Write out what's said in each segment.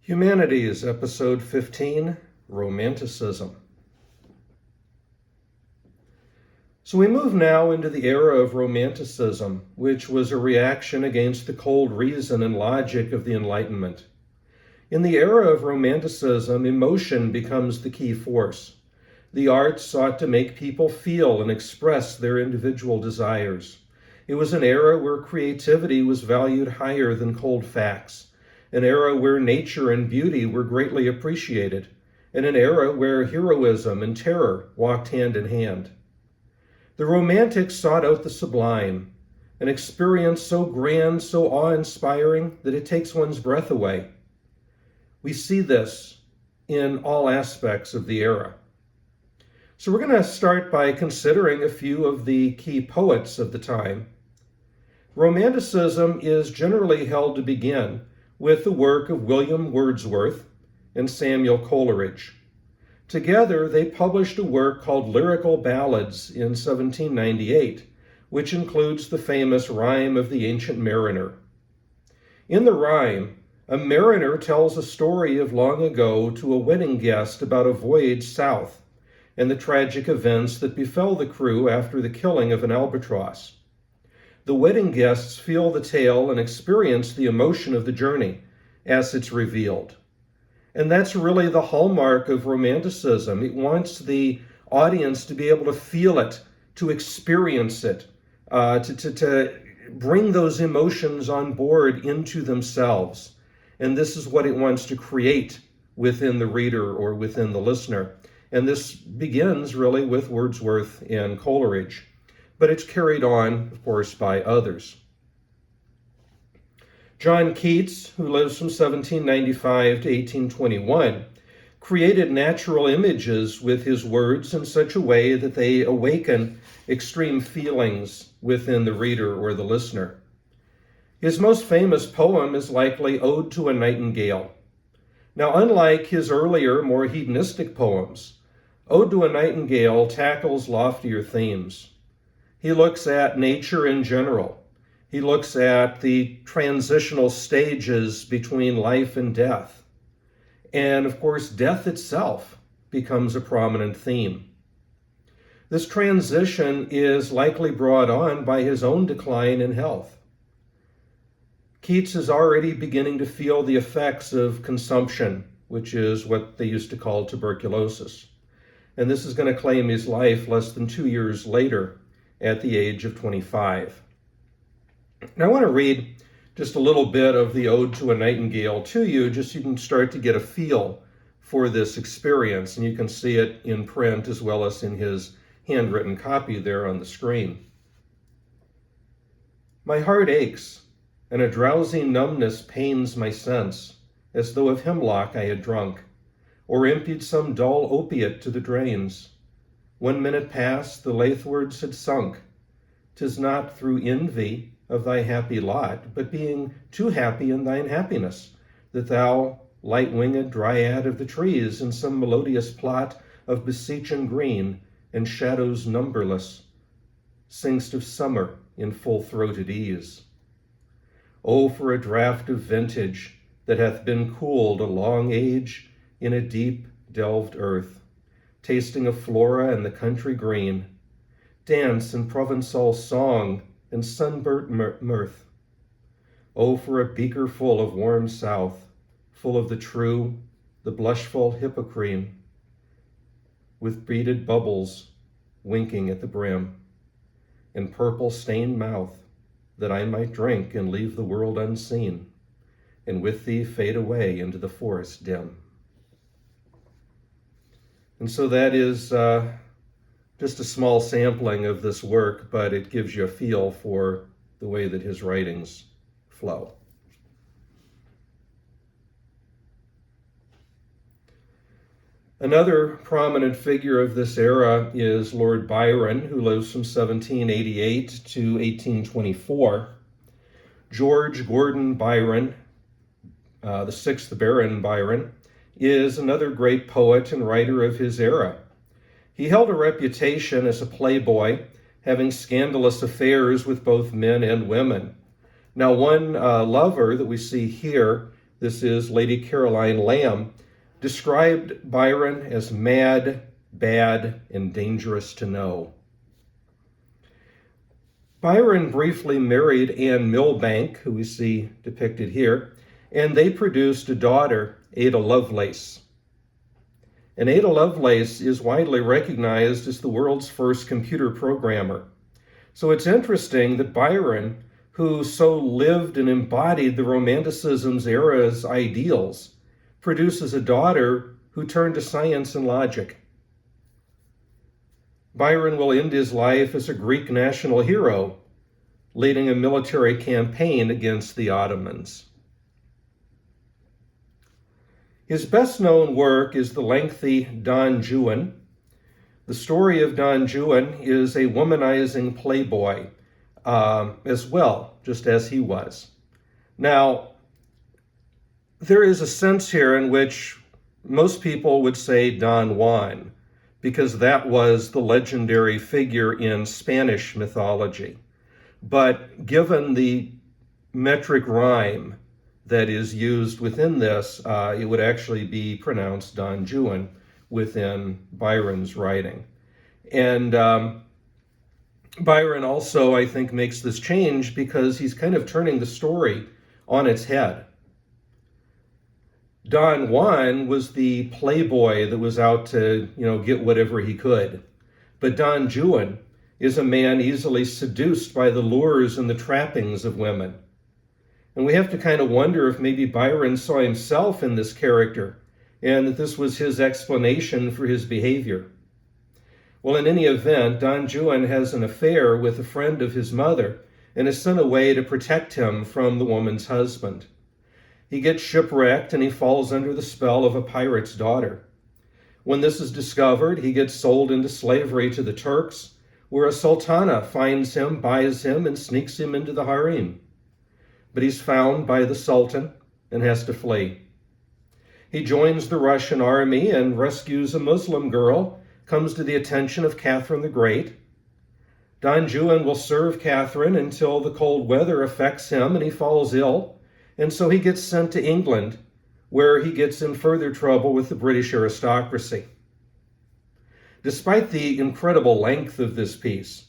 Humanities, Episode 15, Romanticism. So we move now into the era of Romanticism, which was a reaction against the cold reason and logic of the Enlightenment. In the era of Romanticism, emotion becomes the key force. The arts sought to make people feel and express their individual desires. It was an era where creativity was valued higher than cold facts, an era where nature and beauty were greatly appreciated, and an era where heroism and terror walked hand in hand. The Romantics sought out the sublime, an experience so grand, so awe-inspiring that it takes one's breath away. We see this in all aspects of the era. So we're going to start by considering a few of the key poets of the time. Romanticism is generally held to begin with the work of William Wordsworth and Samuel Coleridge. Together, they published a work called Lyrical Ballads in 1798, which includes the famous Rime of the Ancient Mariner. In the rhyme, a mariner tells a story of long ago to a wedding guest about a voyage south and the tragic events that befell the crew after the killing of an albatross. The wedding guests feel the tale and experience the emotion of the journey as it's revealed. And that's really the hallmark of Romanticism. It wants the audience to be able to feel it, to experience it, to bring those emotions on board into themselves. And this is what it wants to create within the reader or within the listener. And this begins really with Wordsworth and Coleridge, but it's carried on, of course, by others. John Keats, who lives from 1795 to 1821, created natural images with his words in such a way that they awaken extreme feelings within the reader or the listener. His most famous poem is likely Ode to a Nightingale. Now, unlike his earlier, more hedonistic poems, Ode to a Nightingale tackles loftier themes. He looks at nature in general. He looks at the transitional stages between life and death. And of course, death itself becomes a prominent theme. This transition is likely brought on by his own decline in health. Keats is already beginning to feel the effects of consumption, which is what they used to call tuberculosis. And this is going to claim his life less than 2 years later at the age of 25. Now I want to read just a little bit of the Ode to a Nightingale to you, just so you can start to get a feel for this experience. And you can see it in print as well as in his handwritten copy there on the screen. My heart aches, and a drowsy numbness pains my sense, as though of hemlock I had drunk, or emptied some dull opiate to the drains. 1 minute past, the lathwards had sunk. 'Tis not through envy of thy happy lot, but being too happy in thine happiness, that thou, light-winged dryad of the trees, in some melodious plot of beseeching green and shadows numberless, sing'st of summer in full-throated ease. Oh, for a draught of vintage that hath been cooled a long age in a deep delved earth, tasting of flora and the country green, dance and Provençal song and sunburnt mirth. Oh, for a beaker full of warm south, full of the true, the blushful hippocrene, with beaded bubbles winking at the brim, and purple-stained mouth, that I might drink and leave the world unseen, and with thee fade away into the forest dim. And so that is just a small sampling of this work, but it gives you a feel for the way that his writings flow. Another prominent figure of this era is Lord Byron, who lives from 1788 to 1824. George Gordon Byron, the sixth Baron Byron, is another great poet and writer of his era. He held a reputation as a playboy, having scandalous affairs with both men and women. Now, one lover that we see here this is Lady Caroline Lamb, described Byron as mad, bad, and dangerous to know. Byron briefly married Anne Milbank, who we see depicted here, and they produced a daughter, Ada Lovelace. And Ada Lovelace is widely recognized as the world's first computer programmer. So it's interesting that Byron, who so lived and embodied the Romanticism's era's ideals, produces a daughter who turned to science and logic. Byron will end his life as a Greek national hero, leading a military campaign against the Ottomans. His best-known work is the lengthy Don Juan. The story of Don Juan is a womanizing playboy as well, just as he was. Now, there is a sense here in which most people would say Don Juan, because that was the legendary figure in Spanish mythology. But given the metric rhyme that is used within this, it would actually be pronounced Don Juan within Byron's writing. And Byron also, I think, makes this change because he's kind of turning the story on its head. Don Juan was the playboy that was out to, get whatever he could. But Don Juan is a man easily seduced by the lures and the trappings of women. And we have to kind of wonder if maybe Byron saw himself in this character and that this was his explanation for his behavior. Well, in any event, Don Juan has an affair with a friend of his mother and is sent away to protect him from the woman's husband. He gets shipwrecked and he falls under the spell of a pirate's daughter. When this is discovered, he gets sold into slavery to the Turks, where a sultana finds him, buys him, and sneaks him into the harem. But he's found by the sultan and has to flee. He joins the Russian army and rescues a Muslim girl, comes to the attention of Catherine the Great. Don Juan will serve Catherine until the cold weather affects him and he falls ill, and so he gets sent to England, where he gets in further trouble with the British aristocracy. Despite the incredible length of this piece,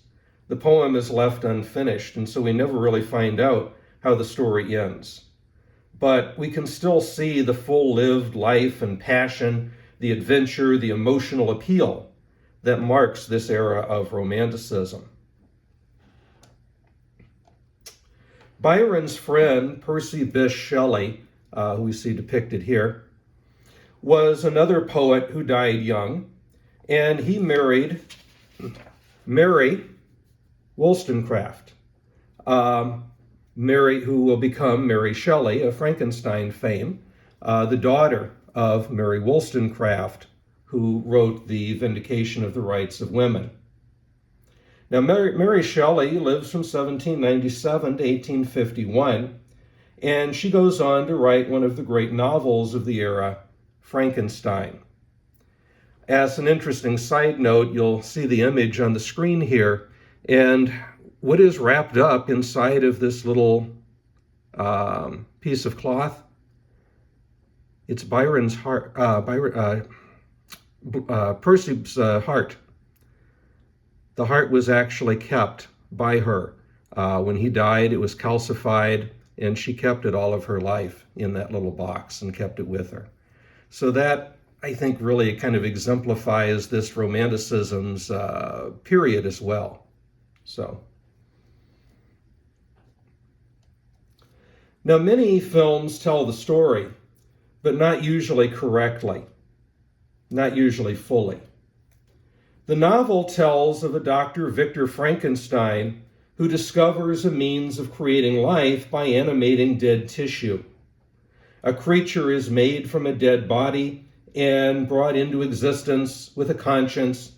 the poem is left unfinished, and so we never really find out how the story ends. But we can still see the full-lived life and passion, the adventure, the emotional appeal that marks this era of Romanticism. Byron's friend, Percy Bysshe Shelley, who we see depicted here, was another poet who died young, and he married Mary Wollstonecraft, Mary, who will become Mary Shelley of Frankenstein fame, the daughter of Mary Wollstonecraft, who wrote The Vindication of the Rights of Women. Now, Mary Shelley lives from 1797 to 1851, and she goes on to write one of the great novels of the era, Frankenstein. As an interesting side note, you'll see the image on the screen here, and what is wrapped up inside of this little piece of cloth? It's Byron's heart, Percy's heart. The heart was actually kept by her. When he died, it was calcified, and she kept it all of her life in that little box and kept it with her. So that, I think, really kind of exemplifies this Romanticism's period as well. Now, many films tell the story, but not usually correctly, not usually fully. The novel tells of a Dr. Victor Frankenstein who discovers a means of creating life by animating dead tissue. A creature is made from a dead body and brought into existence with a conscience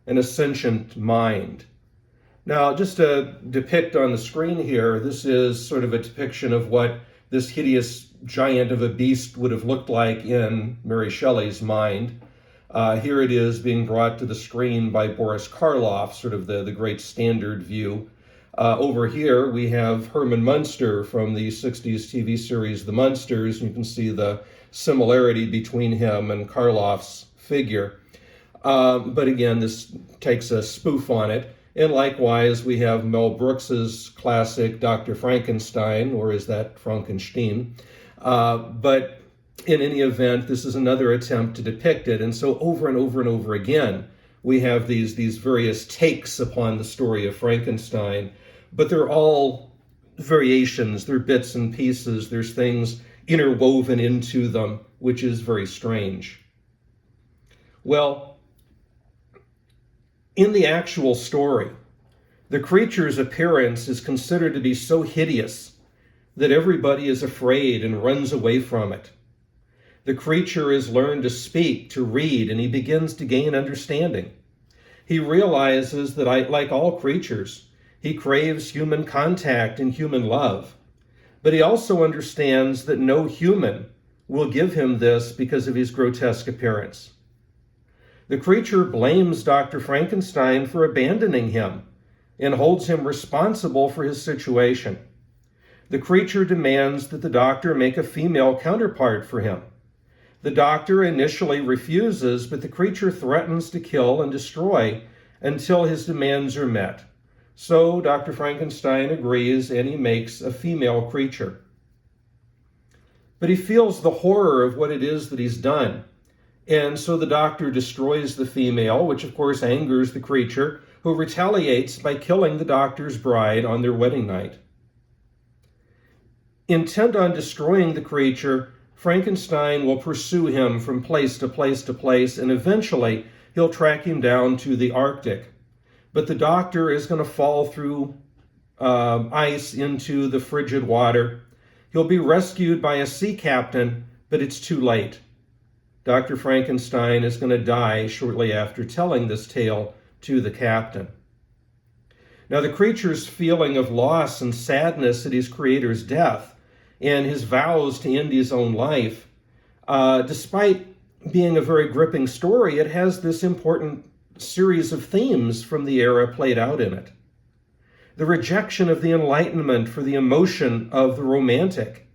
and a sentient mind. Now, just to depict on the screen here, this is sort of a depiction of what this hideous giant of a beast would have looked like in Mary Shelley's mind. Here it is being brought to the screen by Boris Karloff, sort of the great standard view. Over here, we have Herman Munster from the 60s TV series The Munsters. You can see the similarity between him and Karloff's figure. But again, this takes a spoof on it. And likewise, we have Mel Brooks's classic Dr. Frankenstein, or is that Frankenstein? But in any event, this is another attempt to depict it. And so over and over and over again, we have these various takes upon the story of Frankenstein, but they're all variations, they're bits and pieces, there's things interwoven into them, which is very strange. Well, in the actual story, the creature's appearance is considered to be so hideous that everybody is afraid and runs away from it. The creature has learned to speak, to read, and he begins to gain understanding. He realizes that, like all creatures, he craves human contact and human love. But he also understands that no human will give him this because of his grotesque appearance. The creature blames Dr. Frankenstein for abandoning him and holds him responsible for his situation. The creature demands that the doctor make a female counterpart for him. The doctor initially refuses, but the creature threatens to kill and destroy until his demands are met. So Dr. Frankenstein agrees and he makes a female creature. But he feels the horror of what it is that he's done. And so the doctor destroys the female, which of course angers the creature, who retaliates by killing the doctor's bride on their wedding night. Intent on destroying the creature, Frankenstein will pursue him from place to place to place, and eventually he'll track him down to the Arctic. But the doctor is going to fall through ice into the frigid water. He'll be rescued by a sea captain, but it's too late. Dr. Frankenstein is going to die shortly after telling this tale to the captain. Now, the creature's feeling of loss and sadness at his creator's death and his vows to end his own life, despite being a very gripping story, it has this important series of themes from the era played out in it. The rejection of the Enlightenment for the emotion of the romantic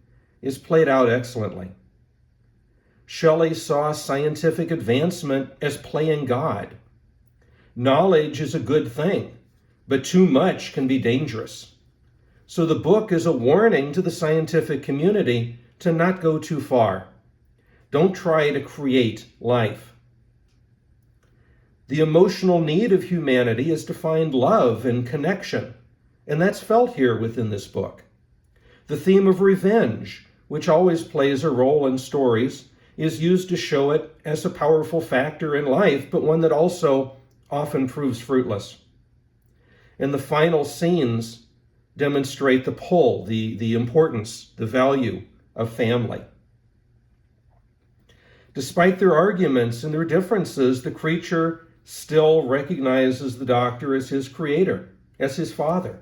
is played out excellently. Shelley saw scientific advancement as playing God. Knowledge is a good thing, but too much can be dangerous. So the book is a warning to the scientific community to not go too far. Don't try to create life. The emotional need of humanity is to find love and connection, and that's felt here within this book. The theme of revenge, which always plays a role in stories, is used to show it as a powerful factor in life, but one that also often proves fruitless. And the final scenes demonstrate the pull, the importance, the value of family. Despite their arguments and their differences, the creature still recognizes the doctor as his creator, as his father,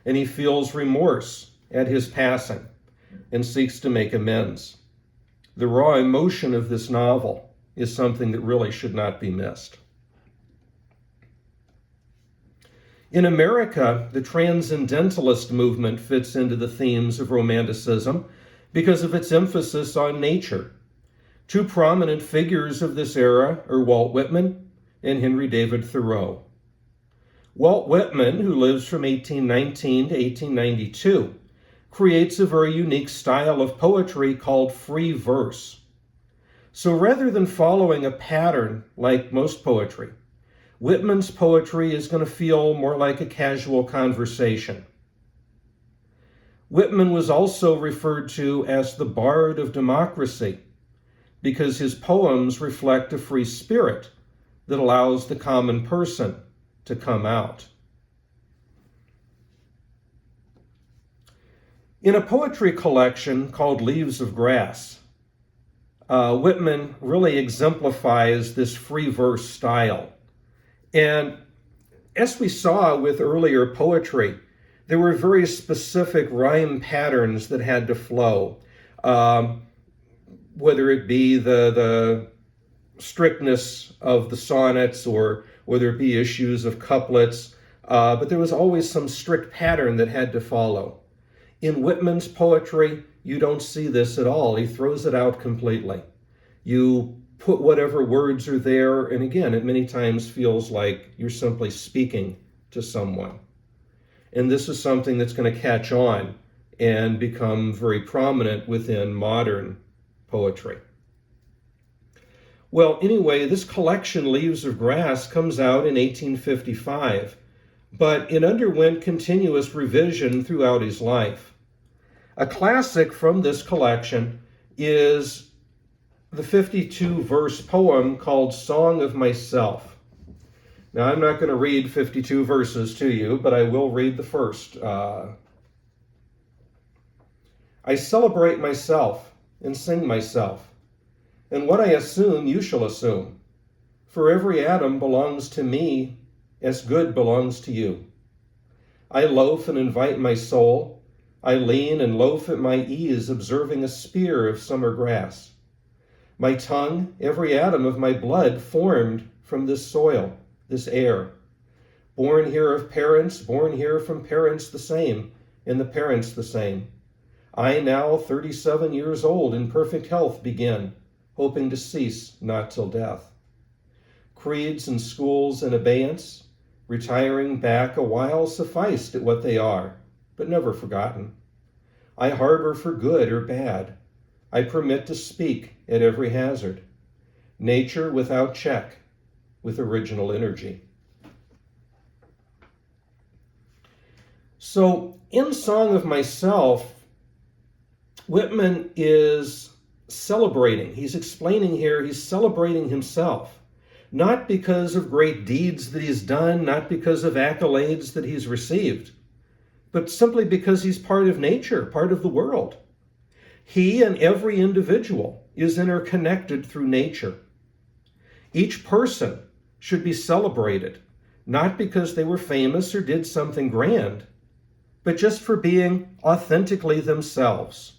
and he feels remorse at his passing and seeks to make amends. The raw emotion of this novel is something that really should not be missed. In America, the transcendentalist movement fits into the themes of Romanticism because of its emphasis on nature. Two prominent figures of this era are Walt Whitman and Henry David Thoreau. Walt Whitman, who lives from 1819 to 1892, creates a very unique style of poetry called free verse. So rather than following a pattern like most poetry, Whitman's poetry is going to feel more like a casual conversation. Whitman was also referred to as the bard of democracy because his poems reflect a free spirit that allows the common person to come out. In a poetry collection called Leaves of Grass, Whitman really exemplifies this free verse style. And as we saw with earlier poetry, there were very specific rhyme patterns that had to flow, whether it be the strictness of the sonnets or whether it be issues of couplets. but there was always some strict pattern that had to follow. In Whitman's poetry, you don't see this at all. He throws it out completely. You put whatever words are there, and again, it many times feels like you're simply speaking to someone. And this is something that's going to catch on and become very prominent within modern poetry. Well, anyway, this collection, Leaves of Grass, comes out in 1855, but it underwent continuous revision throughout his life. A classic from this collection is the 52-verse poem called Song of Myself. Now, I'm not going to read 52 verses to you, but I will read the first. I celebrate myself and sing myself, and what I assume you shall assume, for every atom belongs to me as good belongs to you. I loaf and invite my soul, I lean and loaf at my ease, observing a spear of summer grass. My tongue, every atom of my blood, formed from this soil, this air. Born here of parents, born here from parents the same, and the parents the same. I now, 37 years old, in perfect health begin, hoping to cease not till death. Creeds and schools in abeyance, retiring back a while sufficed at what they are, but never forgotten. I harbor for good or bad. I permit to speak at every hazard. Nature without check, with original energy. So, in Song of Myself, Whitman is celebrating. He's explaining here, he's celebrating himself. Not because of great deeds that he's done, not because of accolades that he's received, but simply because he's part of nature, part of the world. He and every individual is interconnected through nature. Each person should be celebrated, not because they were famous or did something grand, but just for being authentically themselves.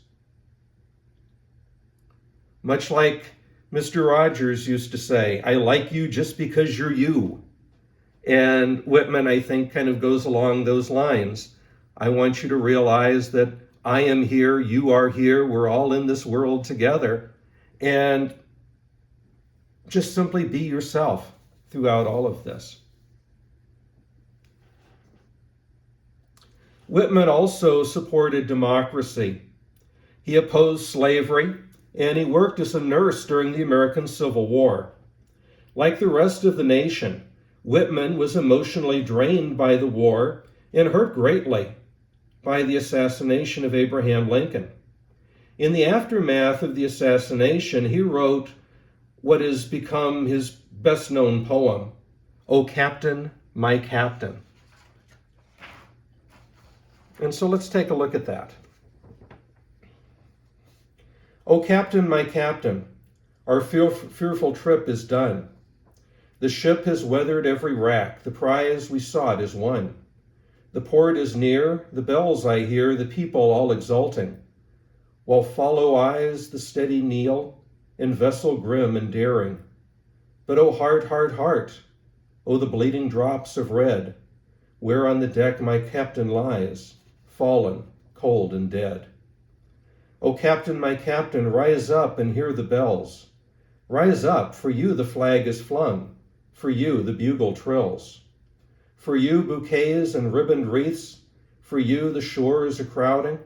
Much like Mr. Rogers used to say, I like you just because you're you. And Whitman, I think, kind of goes along those lines. I want you to realize that I am here, you are here, we're all in this world together, and just simply be yourself throughout all of this. Whitman also supported democracy. He opposed slavery, and he worked as a nurse during the American Civil War. Like the rest of the nation, Whitman was emotionally drained by the war and hurt greatly by the assassination of Abraham Lincoln. In the aftermath of the assassination, he wrote what has become his best-known poem, O Captain, My Captain. And so let's take a look at that. O Captain, my Captain, our fearful trip is done. The ship has weathered every wrack, the prize we sought is won. The port is near, the bells I hear, the people all exulting, while follow eyes the steady kneel, and vessel grim and daring. But O heart, heart, heart, O the bleeding drops of red, where on the deck my captain lies, fallen, cold and dead. O Captain, my Captain, rise up and hear the bells. Rise up, for you the flag is flung, for you the bugle trills. For you bouquets and ribboned wreaths, for you the shores are crowding.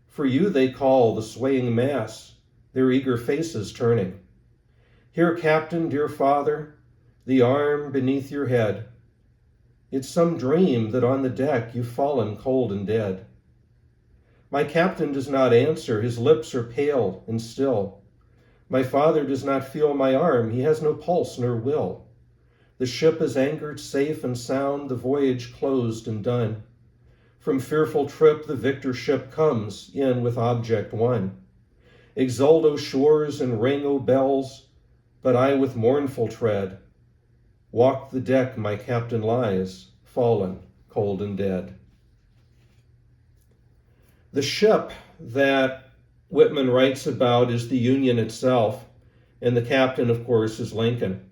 For you they call the swaying mass, their eager faces turning. Here, Captain, dear father, the arm beneath your head. It's some dream that on the deck you've fallen cold and dead. My captain does not answer, his lips are pale and still. My father does not feel my arm, he has no pulse nor will. The ship is anchored safe and sound, the voyage closed and done. From fearful trip the victor ship comes in with object won. Exult, O shores, and ring, O bells, but I with mournful tread walk the deck my captain lies, fallen, cold and dead. The ship that Whitman writes about is the Union itself, and the captain, of course, is Lincoln.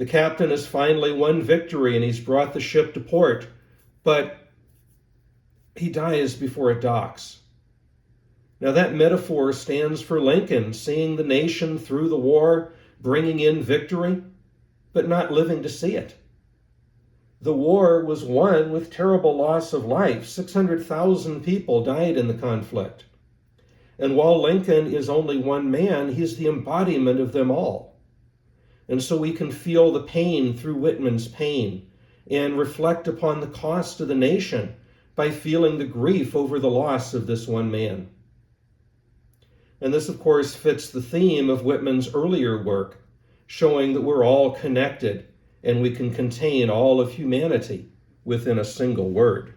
The captain has finally won victory and he's brought the ship to port, but he dies before it docks. Now that metaphor stands for Lincoln, seeing the nation through the war, bringing in victory, but not living to see it. The war was won with terrible loss of life. 600,000 people died in the conflict. And while Lincoln is only one man, he's the embodiment of them all. And so we can feel the pain through Whitman's pain and reflect upon the cost of the nation by feeling the grief over the loss of this one man. And this, of course, fits the theme of Whitman's earlier work, showing that we're all connected and we can contain all of humanity within a single word.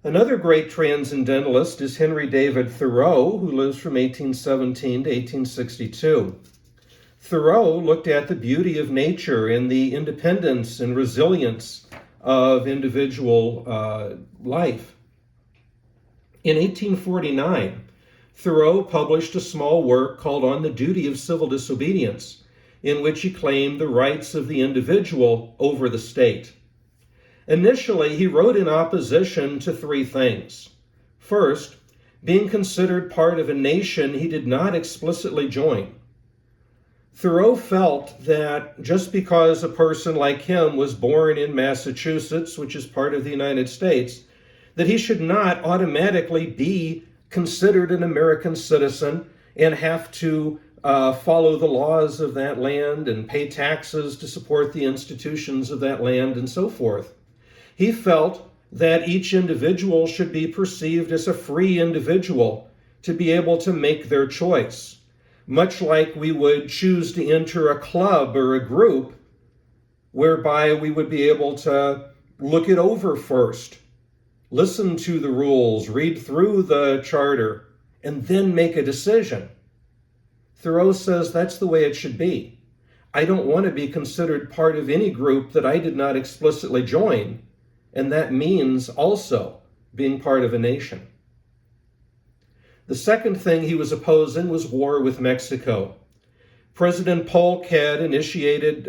Another great transcendentalist is Henry David Thoreau, who lives from 1817 to 1862. Thoreau looked at the beauty of nature and the independence and resilience of individual life. In 1849, Thoreau published a small work called On the Duty of Civil Disobedience, in which he claimed the rights of the individual over the state. Initially, he wrote in opposition to three things. First, being considered part of a nation he did not explicitly join. Thoreau felt that just because a person like him was born in Massachusetts, which is part of the United States, that he should not automatically be considered an American citizen and have to follow the laws of that land and pay taxes to support the institutions of that land and so forth. He felt that each individual should be perceived as a free individual to be able to make their choice, much like we would choose to enter a club or a group whereby we would be able to look it over first, listen to the rules, read through the charter, and then make a decision. Thoreau says that's the way it should be. I don't want to be considered part of any group that I did not explicitly join, and that means also being part of a nation. The second thing he was opposing was war with Mexico. President Polk had initiated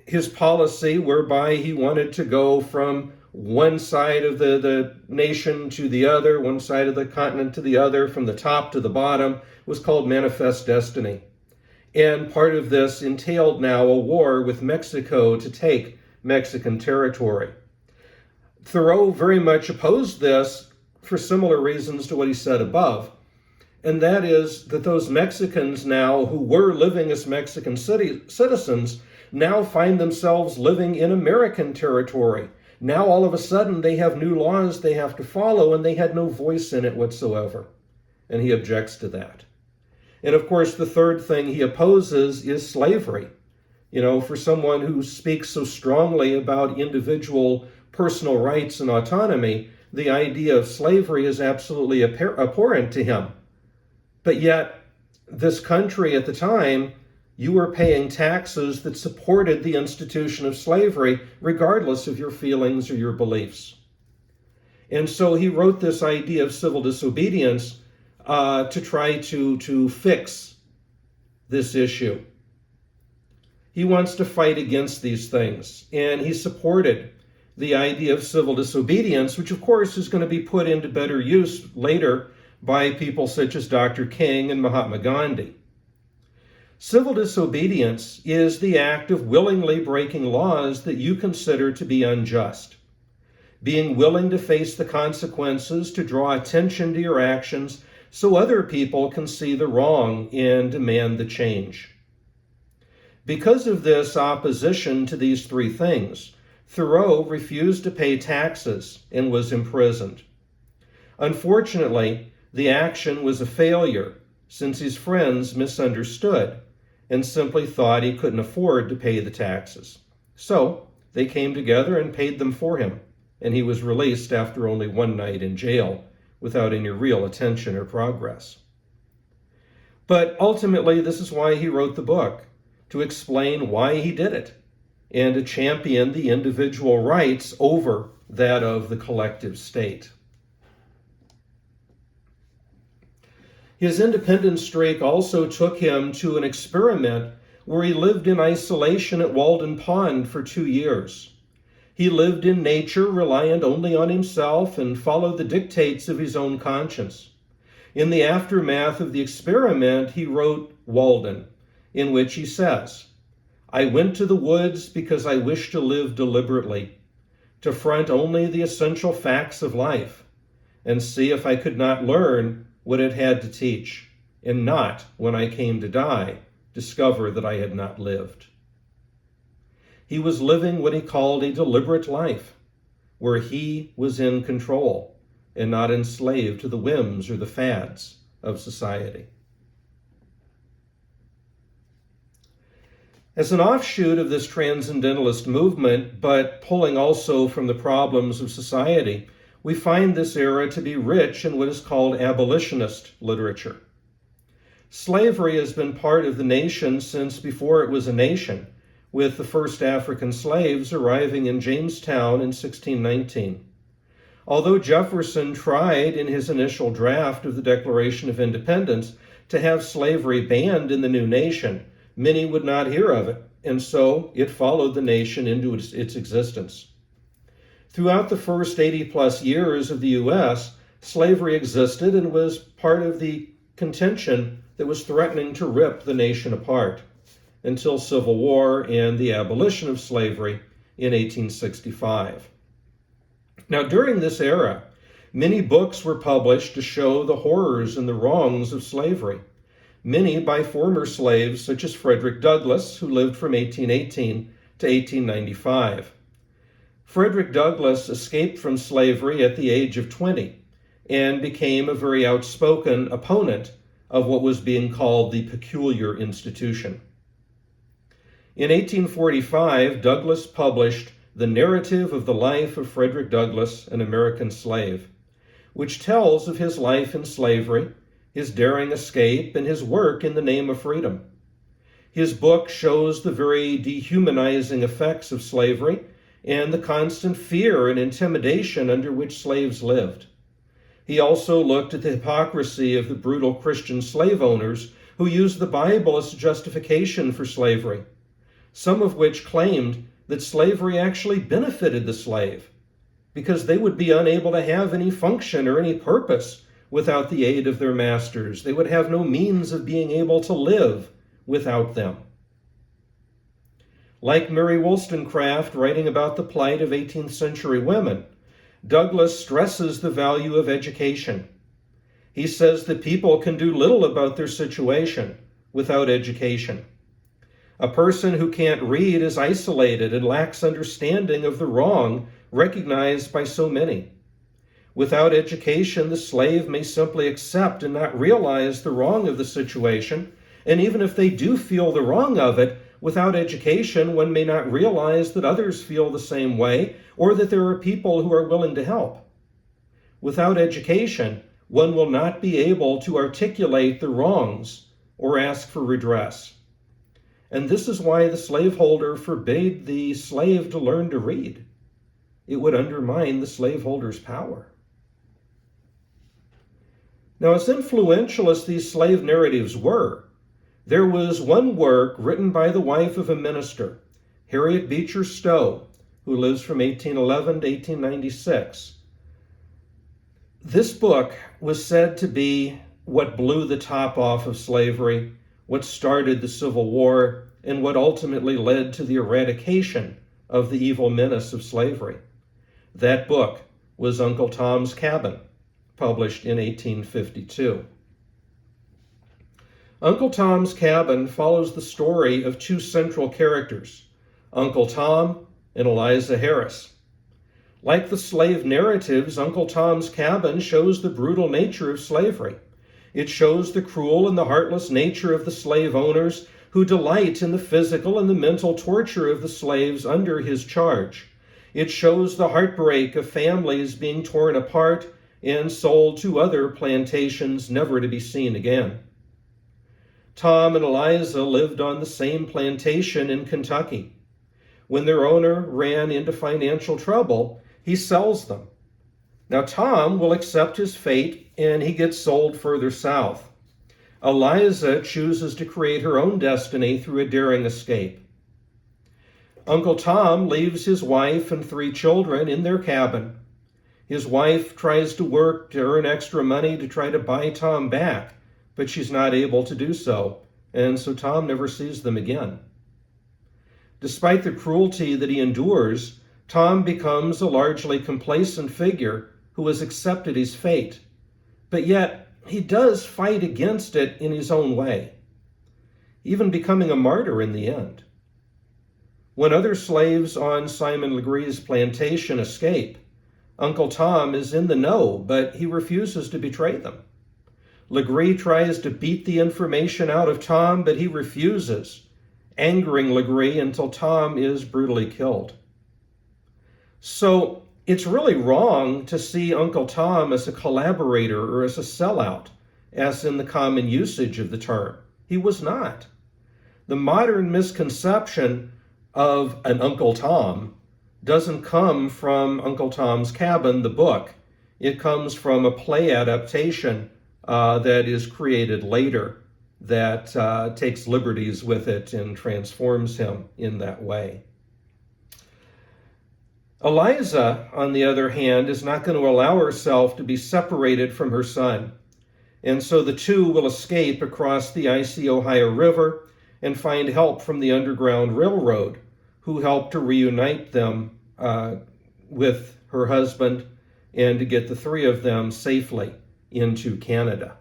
his policy whereby he wanted to go from one side of the nation to the other, one side of the continent to the other, from the top to the bottom, was called Manifest Destiny. And part of this entailed now a war with Mexico to take Mexican territory. Thoreau very much opposed this for similar reasons to what he said above, and that is that those Mexicans now who were living as Mexican citizens now find themselves living in American territory. Now all of a sudden they have new laws they have to follow and they had no voice in it whatsoever. And he objects to that. And of course the third thing he opposes is slavery. You know, for someone who speaks so strongly about individual personal rights and autonomy, the idea of slavery is absolutely abhorrent to him. But yet this country at the time, you were paying taxes that supported the institution of slavery, regardless of your feelings or your beliefs. And so he wrote this idea of civil disobedience to try to fix this issue. He wants to fight against these things, and he supported the idea of civil disobedience, which of course is going to be put into better use later by people such as Dr. King and Mahatma Gandhi. Civil disobedience is the act of willingly breaking laws that you consider to be unjust, being willing to face the consequences to draw attention to your actions so other people can see the wrong and demand the change. Because of this opposition to these three things, Thoreau refused to pay taxes and was imprisoned. Unfortunately, the action was a failure since his friends misunderstood and simply thought he couldn't afford to pay the taxes. So they came together and paid them for him, and he was released after only one night in jail without any real attention or progress. But ultimately, this is why he wrote the book, to explain why he did it and to champion the individual rights over that of the collective state. His independence streak also took him to an experiment where he lived in isolation at Walden Pond for 2 years. He lived in nature, reliant only on himself, and followed the dictates of his own conscience. In the aftermath of the experiment, he wrote Walden, in which he says, "I went to the woods because I wished to live deliberately, to front only the essential facts of life, and see if I could not learn what it had to teach, and not, when I came to die, discover that I had not lived." He was living what he called a deliberate life, where he was in control and not enslaved to the whims or the fads of society. As an offshoot of this transcendentalist movement, but pulling also from the problems of society, we find this era to be rich in what is called abolitionist literature. Slavery has been part of the nation since before it was a nation, with the first African slaves arriving in Jamestown in 1619. Although Jefferson tried in his initial draft of the Declaration of Independence to have slavery banned in the new nation, many would not hear of it, and so it followed the nation into its existence. Throughout the first 80-plus years of the U.S., slavery existed and was part of the contention that was threatening to rip the nation apart, until Civil War and the abolition of slavery in 1865. Now, during this era, many books were published to show the horrors and the wrongs of slavery, many by former slaves such as Frederick Douglass, who lived from 1818 to 1895. Frederick Douglass escaped from slavery at the age of 20 and became a very outspoken opponent of what was being called the peculiar institution. In 1845, Douglass published The Narrative of the Life of Frederick Douglass, an American Slave, which tells of his life in slavery, his daring escape, and his work in the name of freedom. His book shows the very dehumanizing effects of slavery and the constant fear and intimidation under which slaves lived. He also looked at the hypocrisy of the brutal Christian slave owners who used the Bible as a justification for slavery, some of which claimed that slavery actually benefited the slave because they would be unable to have any function or any purpose without the aid of their masters. They would have no means of being able to live without them. Like Mary Wollstonecraft writing about the plight of 18th century women, Douglass stresses the value of education. He says that people can do little about their situation without education. A person who can't read is isolated and lacks understanding of the wrong recognized by so many. Without education, the slave may simply accept and not realize the wrong of the situation, and even if they do feel the wrong of it, without education, one may not realize that others feel the same way, or that there are people who are willing to help. Without education, one will not be able to articulate the wrongs or ask for redress. And this is why the slaveholder forbade the slave to learn to read. It would undermine the slaveholder's power. Now, as influential as these slave narratives were, there was one work written by the wife of a minister, Harriet Beecher Stowe, who lives from 1811 to 1896. This book was said to be what blew the top off of slavery, what started the Civil War, and what ultimately led to the eradication of the evil menace of slavery. That book was Uncle Tom's Cabin, published in 1852. Uncle Tom's Cabin follows the story of two central characters, Uncle Tom and Eliza Harris. Like the slave narratives, Uncle Tom's Cabin shows the brutal nature of slavery. It shows the cruel and the heartless nature of the slave owners who delight in the physical and the mental torture of the slaves under his charge. It shows the heartbreak of families being torn apart and sold to other plantations never to be seen again. Tom and Eliza lived on the same plantation in Kentucky. When their owner ran into financial trouble, he sells them. Now Tom will accept his fate and he gets sold further south. Eliza chooses to create her own destiny through a daring escape. Uncle Tom leaves his wife and 3 children in their cabin. His wife tries to work to earn extra money to try to buy Tom back, but she's not able to do so, and so Tom never sees them again. Despite the cruelty that he endures, Tom becomes a largely complacent figure who has accepted his fate, but yet he does fight against it in his own way, even becoming a martyr in the end. When other slaves on Simon Legree's plantation escape, Uncle Tom is in the know, but he refuses to betray them. Legree tries to beat the information out of Tom, but he refuses, angering Legree until Tom is brutally killed. So it's really wrong to see Uncle Tom as a collaborator or as a sellout, as in the common usage of the term. He was not. The modern misconception of an Uncle Tom doesn't come from Uncle Tom's Cabin, the book. It comes from a play adaptation that is created later that takes liberties with it and transforms him in that way. Eliza, on the other hand, is not going to allow herself to be separated from her son. And so the two will escape across the icy Ohio River and find help from the Underground Railroad, who helped to reunite them with her husband and to get the 3 of them safely into Canada.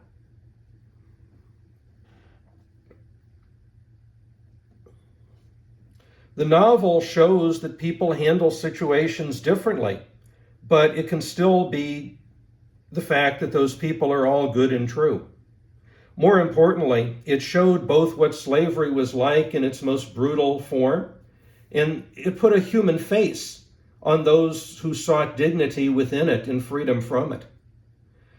The novel shows that people handle situations differently, but it can still be the fact that those people are all good and true. More importantly, it showed both what slavery was like in its most brutal form, and it put a human face on those who sought dignity within it and freedom from it.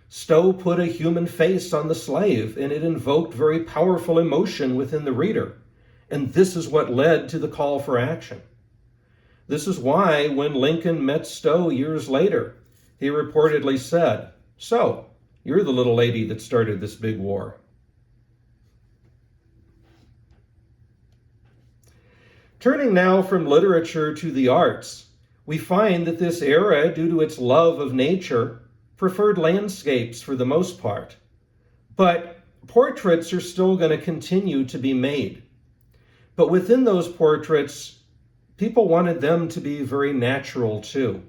Stowe put a human face on the slave, and it invoked very powerful emotion within the reader. And this is what led to the call for action. This is why when Lincoln met Stowe years later, he reportedly said, "So, you're the little lady that started this big war." Turning now from literature to the arts, we find that this era, due to its love of nature, preferred landscapes for the most part. But portraits are still going to continue to be made. But within those portraits, people wanted them to be very natural too.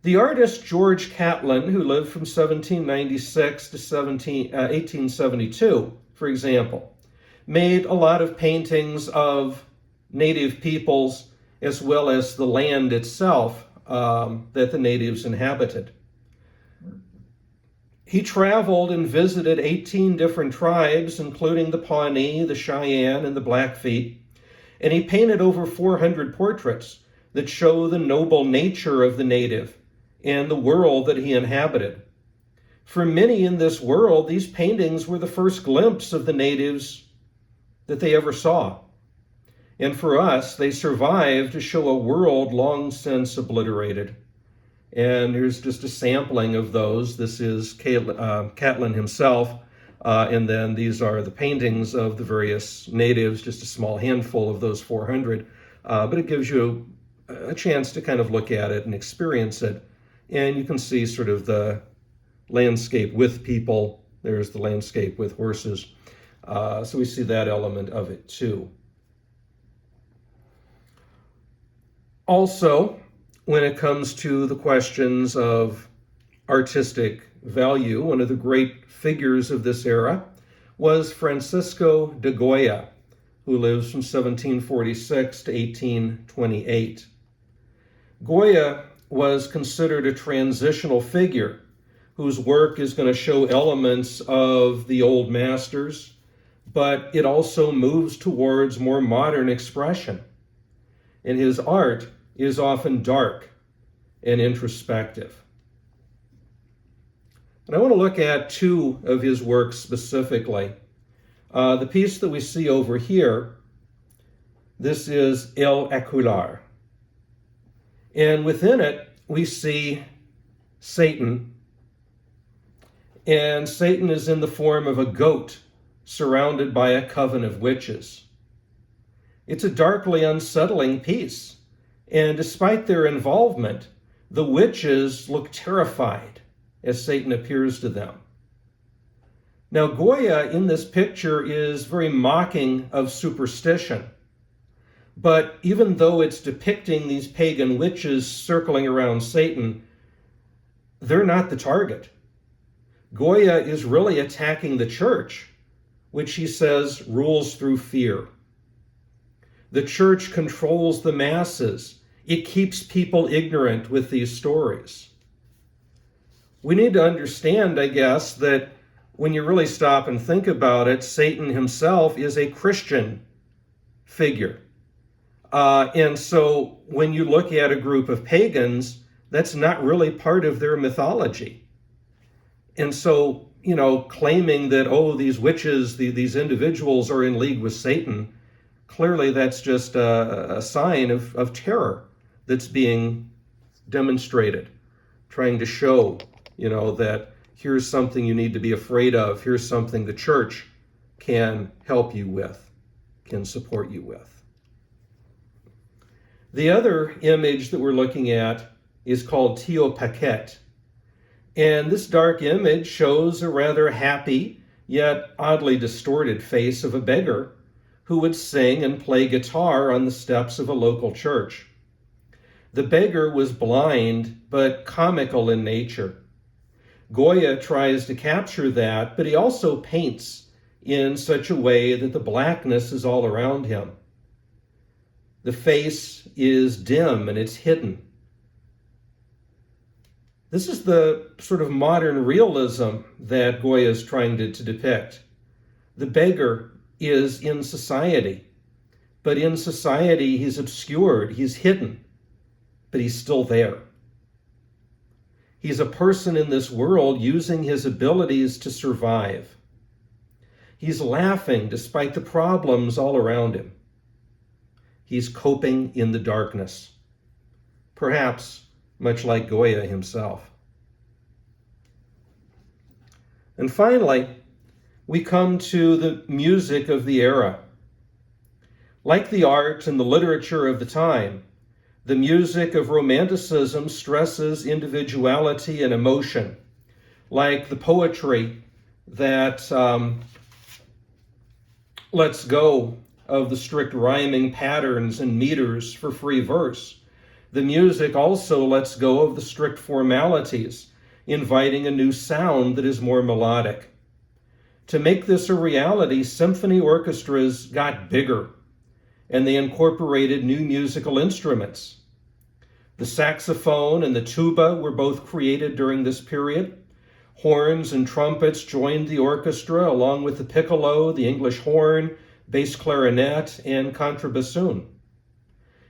The artist George Catlin, who lived from 1796 to 1872, for example, made a lot of paintings of native peoples as well as the land itself that the natives inhabited. He traveled and visited 18 different tribes, including the Pawnee, the Cheyenne, and the Blackfeet, and he painted over 400 portraits that show the noble nature of the native and the world that he inhabited. For many in this world, these paintings were the first glimpse of the natives that they ever saw. And for us, they survive to show a world long since obliterated. And here's just a sampling of those. This is Catlin himself, and then these are the paintings of the various natives, just a small handful of those 400. But it gives you a chance to kind of look at it and experience it. And you can see sort of the landscape with people. There's the landscape with horses. So we see that element of it too. Also, when it comes to the questions of artistic value, one of the great figures of this era was Francisco de Goya, who lives from 1746 to 1828. Goya was considered a transitional figure whose work is going to show elements of the old masters, but it also moves towards more modern expression. And his art is often dark and introspective. And I want to look at 2 of his works specifically. The piece that we see over here, this is El Acular. And within it, we see Satan and Satan is in the form of a goat surrounded by a coven of witches. It's a darkly unsettling piece, and despite their involvement, the witches look terrified as Satan appears to them. Now, Goya in this picture is very mocking of superstition, but even though it's depicting these pagan witches circling around Satan, they're not the target. Goya is really attacking the church, which he says rules through fear. The church controls the masses. It keeps people ignorant with these stories. We need to understand, I guess, that when you really stop and think about it, Satan himself is a Christian figure. And so when you look at a group of pagans, that's not really part of their mythology. And so, claiming that, these witches, these individuals are in league with Satan, clearly that's just a sign of terror that's being demonstrated, trying to show, that here's something you need to be afraid of. Here's something the church can help you with, can support you with. The other image that we're looking at is called Tio Paquette. And this dark image shows a rather happy, yet oddly distorted face of a beggar who would sing and play guitar on the steps of a local church. The beggar was blind, but comical in nature. Goya tries to capture that, but he also paints in such a way that the blackness is all around him. The face is dim and it's hidden. This is the sort of modern realism that Goya is trying to depict. The beggar is in society, but in society he's obscured, he's hidden, but he's still there. He's a person in this world using his abilities to survive. He's laughing despite the problems all around him. He's coping in the darkness, perhaps much like Goya himself. And finally, we come to the music of the era. Like the art and the literature of the time, the music of Romanticism stresses individuality and emotion, like the poetry that lets go of the strict rhyming patterns and meters for free verse. The music also lets go of the strict formalities, inviting a new sound that is more melodic. To make this a reality, symphony orchestras got bigger, and they incorporated new musical instruments. The saxophone and the tuba were both created during this period. Horns and trumpets joined the orchestra, along with the piccolo, the English horn, bass clarinet, and contrabassoon.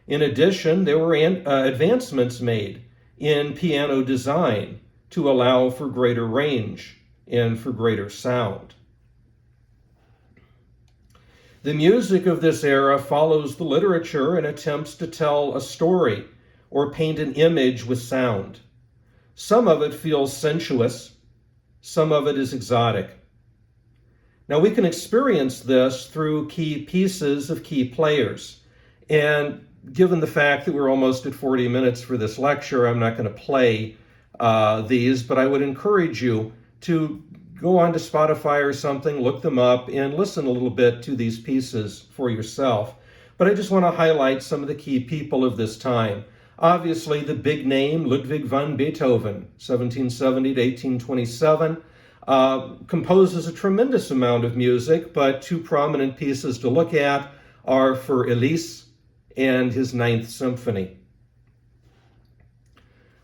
In addition, there were advancements made in piano design to allow for greater range and for greater sound. The music of this era follows the literature and attempts to tell a story or paint an image with sound. Some of it feels sensuous, some of it is exotic. Now we can experience this through key pieces of key players, and given the fact that we're almost at 40 minutes for this lecture, I'm not going to play these, but I would encourage you to go on to Spotify or something, look them up, and listen a little bit to these pieces for yourself. But I just want to highlight some of the key people of this time. Obviously, the big name, Ludwig van Beethoven, 1770 to 1827, composes a tremendous amount of music, but two prominent pieces to look at are for Elise and his Ninth Symphony.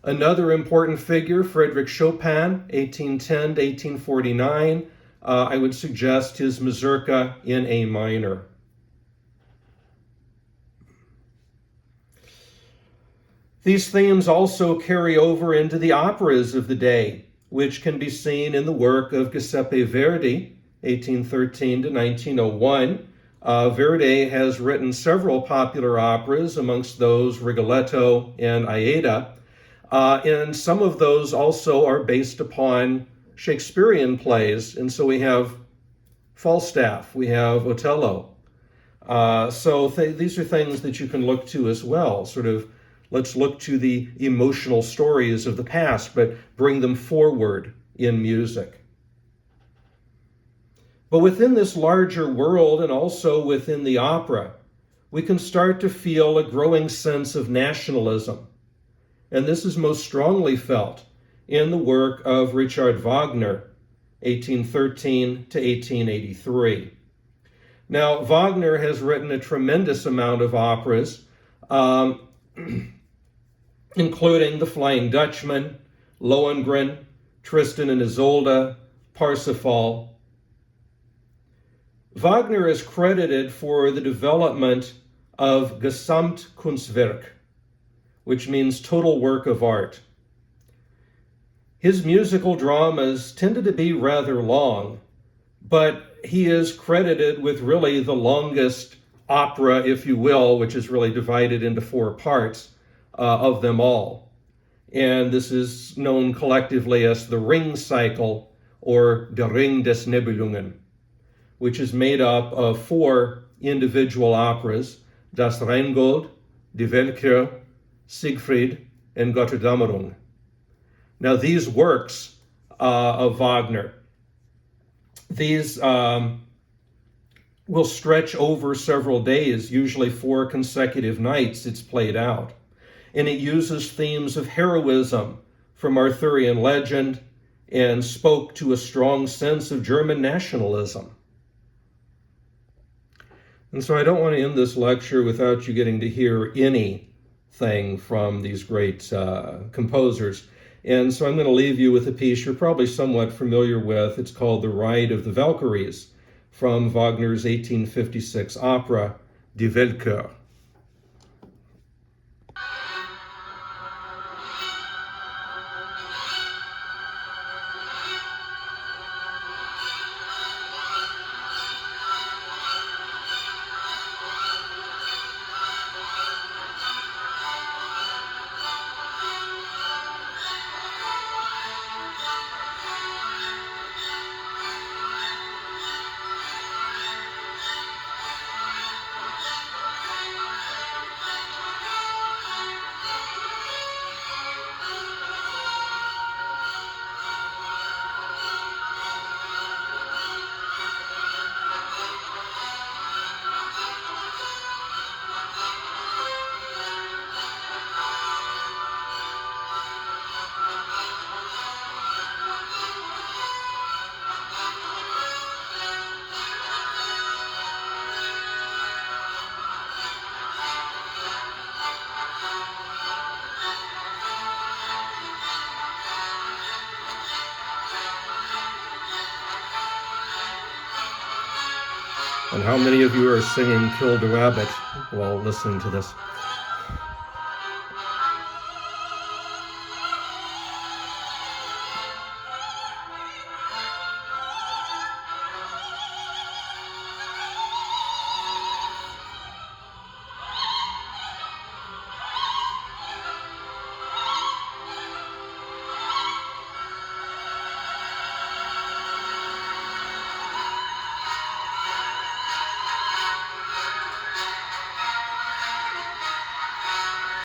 Another important figure, Frédéric Chopin, 1810 to 1849. I would suggest his Mazurka in A minor. These themes also carry over into the operas of the day, which can be seen in the work of Giuseppe Verdi, 1813 to 1901. Verdi has written several popular operas, amongst those Rigoletto and Aida, and some of those also are based upon Shakespearean plays, and so we have Falstaff, we have Othello. These are things that you can look to as well. Sort of, let's look to the emotional stories of the past, but bring them forward in music. But within this larger world, and also within the opera, we can start to feel a growing sense of nationalism. And this is most strongly felt in the work of Richard Wagner, 1813 to 1883. Now, Wagner has written a tremendous amount of operas, including The Flying Dutchman, Lohengrin, Tristan and Isolde, Parsifal. Wagner is credited for the development of Gesamtkunstwerk, which means total work of art. His musical dramas tended to be rather long, but he is credited with really the longest opera, if you will, which is really divided into 4 parts of them all. And this is known collectively as the Ring Cycle, or Der Ring des Nibelungen, which is made up of 4 individual operas, Das Rheingold, Die Walküre, Siegfried, and Götterdämmerung. Now these works of Wagner, these will stretch over several days, usually 4 consecutive nights it's played out. And it uses themes of heroism from Arthurian legend and spoke to a strong sense of German nationalism. And so I don't want to end this lecture without you getting to hear anything from these great composers. And so I'm going to leave you with a piece you're probably somewhat familiar with. It's called The Ride of the Valkyries from Wagner's 1856 opera, Die Walküre. And how many of you are singing Kill the Rabbit while listening to this?